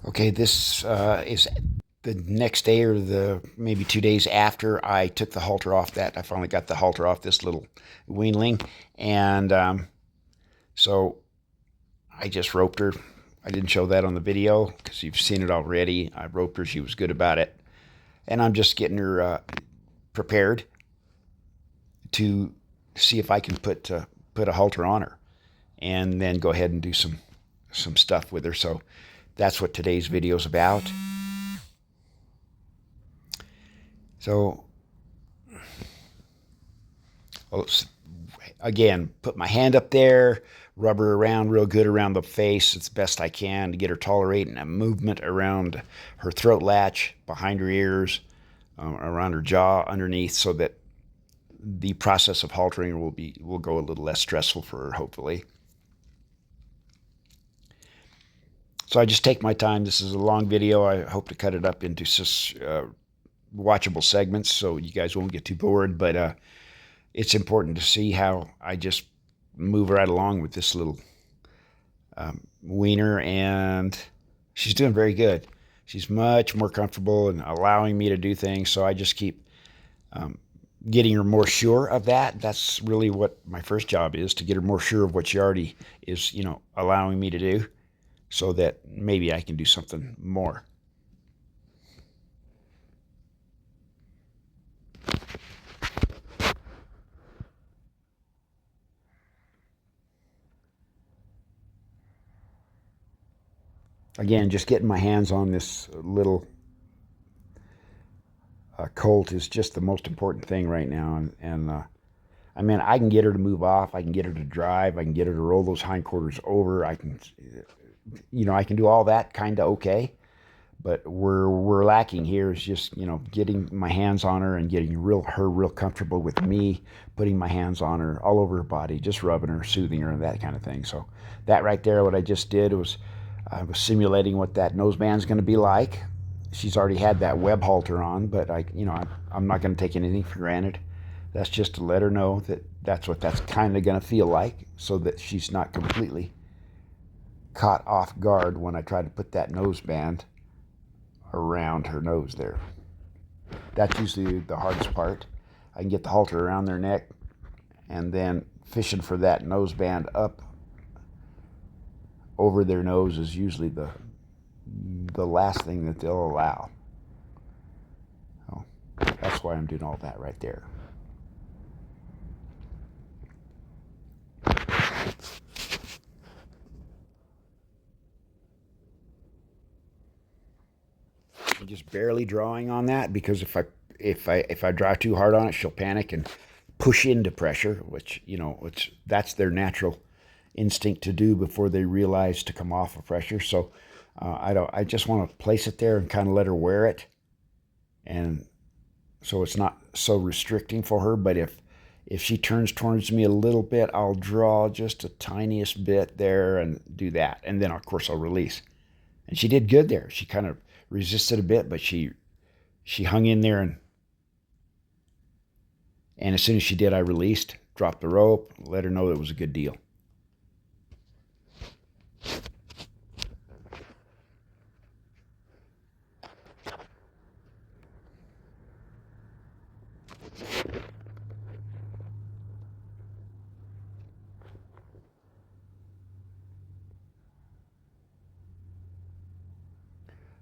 Okay, this is the next day or the maybe 2 days after I took the halter off that. I finally got the halter off this little weanling. And so I just roped her. I didn't show that on the video because you've seen it already. I roped her. She was good about it. And I'm just getting her prepared to see if I can put a halter on her and then go ahead and do some stuff with her. So that's what today's video is about. So, again, put my hand up there, rub her around real good around the face as best I can to get her tolerating a movement around her throat latch, behind her ears, around her jaw, underneath, so that the process of haltering will go a little less stressful for her, hopefully. So I just take my time. This is a long video. I hope to cut it up into watchable segments so you guys won't get too bored, but it's important to see how I just move right along with this little wiener, and she's doing very good. She's much more comfortable and allowing me to do things, so I just keep getting her more sure of that. That's really what my first job is, to get her more sure of what she already is, allowing me to do, so that maybe I can do something more. Again, just getting my hands on this little colt is just the most important thing right now. And I mean, I can get her to move off. I can get her to drive. I can get her to roll those hindquarters over. I can do all that kind of okay. But we're lacking here is just, getting my hands on her and getting her real comfortable with me, putting my hands on her all over her body, just rubbing her, soothing her, and that kind of thing. So that right there, what I just did was I was simulating what that noseband's going to be like. She's already had that web halter on, but I'm not going to take anything for granted. That's just to let her know that that's what that's kind of going to feel like, so that she's not completely caught off guard when I try to put that noseband around her nose there. That's usually the hardest part. I can get the halter around their neck, and then fishing for that noseband up over their nose is usually the last thing that they'll allow. So that's why I'm doing all that right there. I'm just barely drawing on that, because if I draw too hard on it, she'll panic and push into pressure, which that's their natural instinct to do before they realize to come off of pressure. So I just want to place it there and kind of let her wear it, and so it's not so restricting for her. But if she turns towards me a little bit, I'll draw just a tiniest bit there and do that, and then of course I'll release. And she did good there. She kind of resisted a bit, but she hung in there, and as soon as she did, I released, dropped the rope, let her know it was a good deal.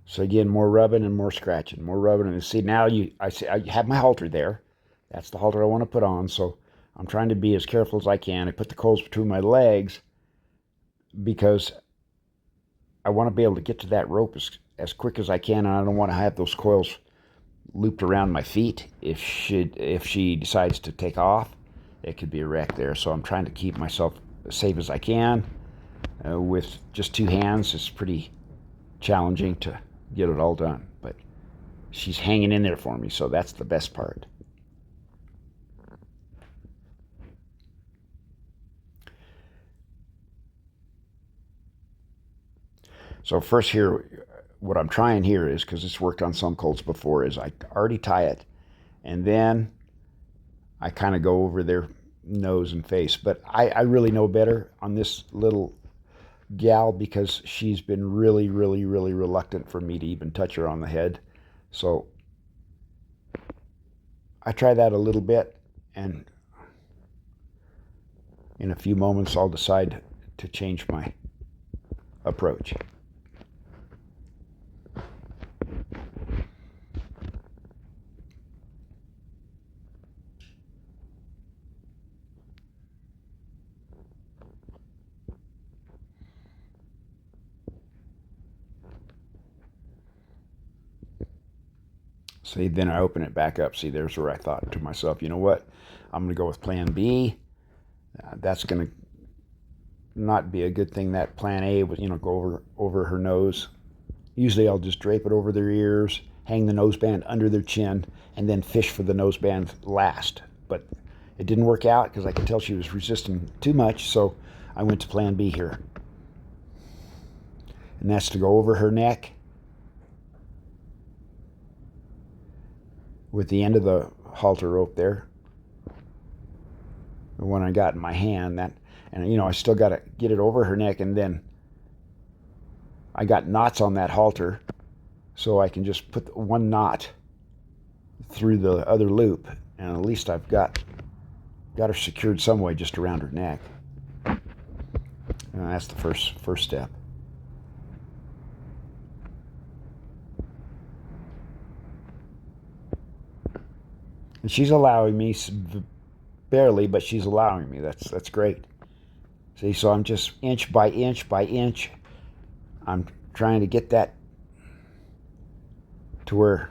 So again, more rubbing and more scratching, more rubbing. And see, now I have my halter there. That's the halter I want to put on. So I'm trying to be as careful as I can. I put the coils between my legs because I want to be able to get to that rope as quick as I can, and I don't want to have those coils looped around my feet. If she decides to take off, it could be a wreck there. So I'm trying to keep myself as safe as I can. With just two hands, it's pretty challenging to get it all done, but she's hanging in there for me, so that's the best part. So first here, what I'm trying here is, because it's worked on some colts before, is I already tie it, and then I kind of go over their nose and face. But I really know better on this little gal because she's been really, really, really reluctant for me to even touch her on the head. So I try that a little bit, and in a few moments I'll decide to change my approach. See, then I open it back up. See, there's where I thought to myself, you know what? I'm going to go with plan B. That's going to not be a good thing. That plan A was, go over her nose. Usually I'll just drape it over their ears, hang the noseband under their chin, and then fish for the noseband last. But it didn't work out because I could tell she was resisting too much, so I went to plan B here. And that's to go over her neck with the end of the halter rope there, the one I got in my hand. And I still got to get it over her neck, and then I got knots on that halter, so I can just put one knot through the other loop, and at least I've got her secured some way just around her neck. And that's the first step. And she's allowing me, barely, but she's allowing me. That's great. See, so I'm just inch by inch by inch. I'm trying to get that to where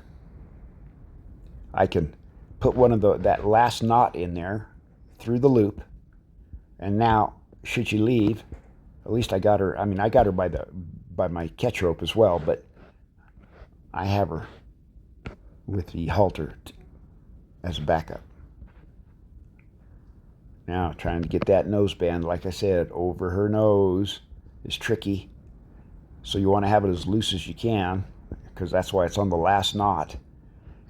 I can put that last knot in there through the loop. And now, should she leave, at least I got her. I mean, I got her by my catch rope as well, but I have her with the halter as a backup. Now, trying to get that noseband, like I said, over her nose is tricky. So you want to have it as loose as you can, because that's why it's on the last knot.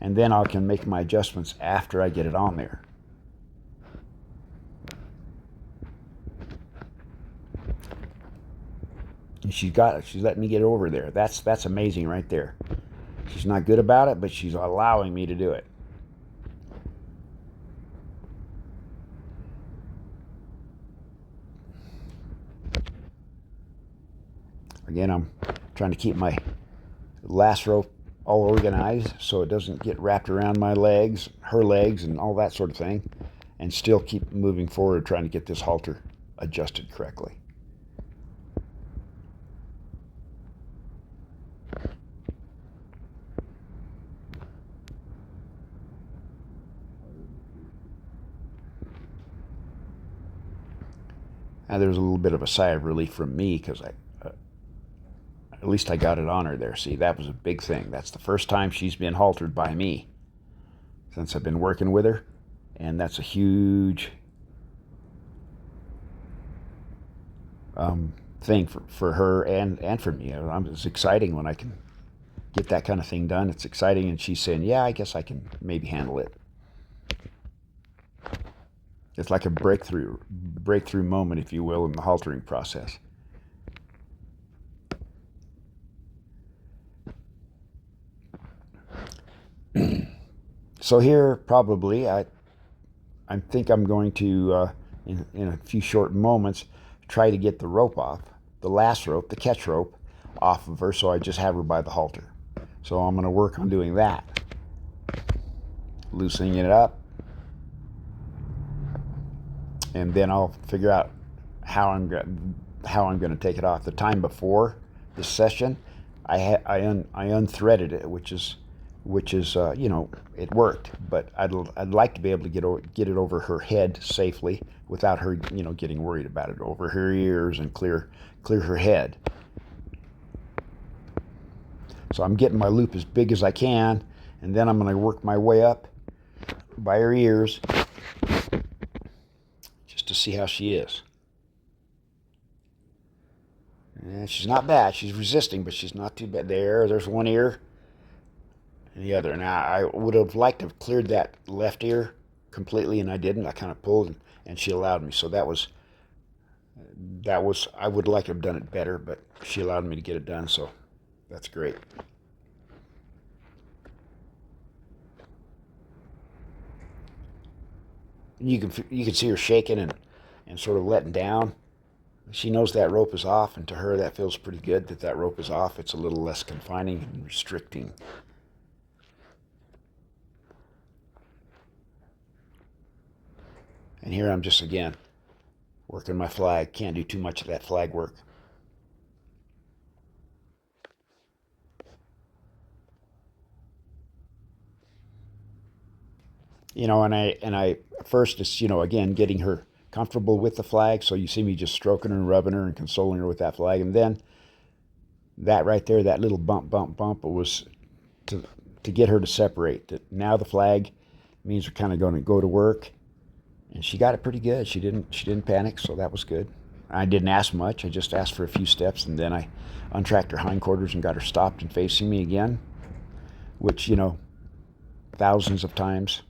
And then I can make my adjustments after I get it on there. And she's letting me get it over there. That's amazing right there. She's not good about it, but she's allowing me to do it. Again, I'm trying to keep my last rope all organized so it doesn't get wrapped around my legs, her legs, and all that sort of thing, and still keep moving forward trying to get this halter adjusted correctly. Now there's a little bit of a sigh of relief from me because at least I got it on her there. See, that was a big thing. That's the first time she's been haltered by me since I've been working with her, and that's a huge thing for her and for me. It's exciting when I can get that kind of thing done. It's exciting, and she's saying, yeah, I guess I can maybe handle it. It's like a breakthrough moment, if you will, in the haltering process. So here, probably, I think I'm going to, in a few short moments, try to get the rope off, the last rope, the catch rope, off of her, so I just have her by the halter. So I'm going to work on doing that, loosening it up, and then I'll figure out how I'm going to take it off. The time before this session, I unthreaded it, which is it worked, but I'd like to be able to get it over her head safely without her getting worried about it, over her ears, and clear her head. So I'm getting my loop as big as I can, and then I'm going to work my way up by her ears just to see how she is. And she's not bad. She's resisting, but she's not too bad. There's one ear and the other. Now, I would have liked to have cleared that left ear completely, and I didn't. I kind of pulled, and she allowed me. So that was I would like to have done it better, but she allowed me to get it done, so that's great. And you can see her shaking and sort of letting down. She knows that rope is off, and to her that feels pretty good that that rope is off. It's a little less confining and restricting. And here I'm just again working my flag. Can't do too much of that flag work. And I first it's again getting her comfortable with the flag. So you see me just stroking her and rubbing her and consoling her with that flag, and then that right there, that little bump, bump, bump, it was to get her to separate. That now the flag means we're kind of going to go to work, and she got it pretty good. She didn't panic, so that was good. I didn't ask much. I just asked for a few steps, and then I untracked her hindquarters and got her stopped and facing me again, which thousands of times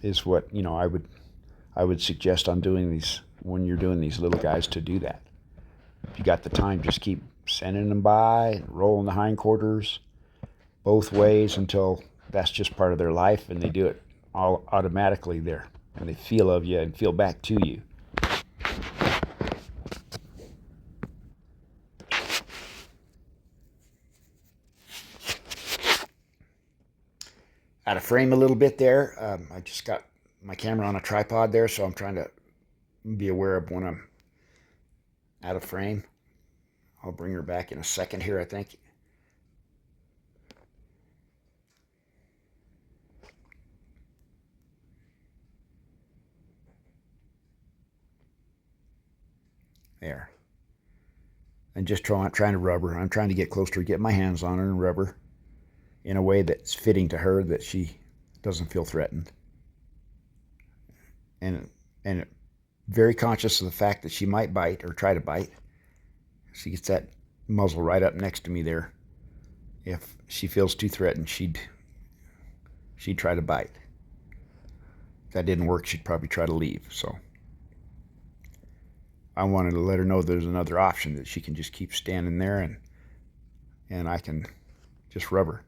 is what I would suggest on doing these when you're doing these little guys to do that. If you got the time, just keep sending them by, rolling the hindquarters both ways until that's just part of their life, and they do it all automatically there, and they feel of you and feel back to you. Out of frame a little bit there. I just got my camera on a tripod there, so I'm trying to be aware of when I'm out of frame. I'll bring her back in a second here, I think. There. And just trying to rub her. I'm trying to get close to her, get my hands on her and rub her in a way that's fitting to her, that she doesn't feel threatened. And very conscious of the fact that she might bite or try to bite. She gets that muzzle right up next to me there. If she feels too threatened, she'd try to bite. If that didn't work, she'd probably try to leave. So I wanted to let her know there's another option, that she can just keep standing there, and I can just rub her.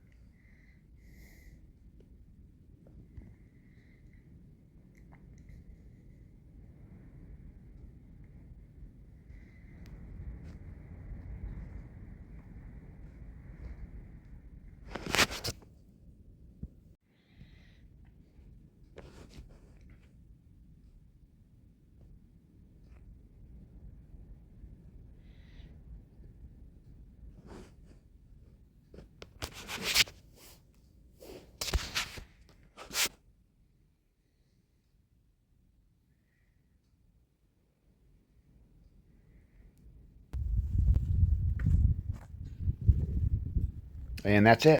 And that's it.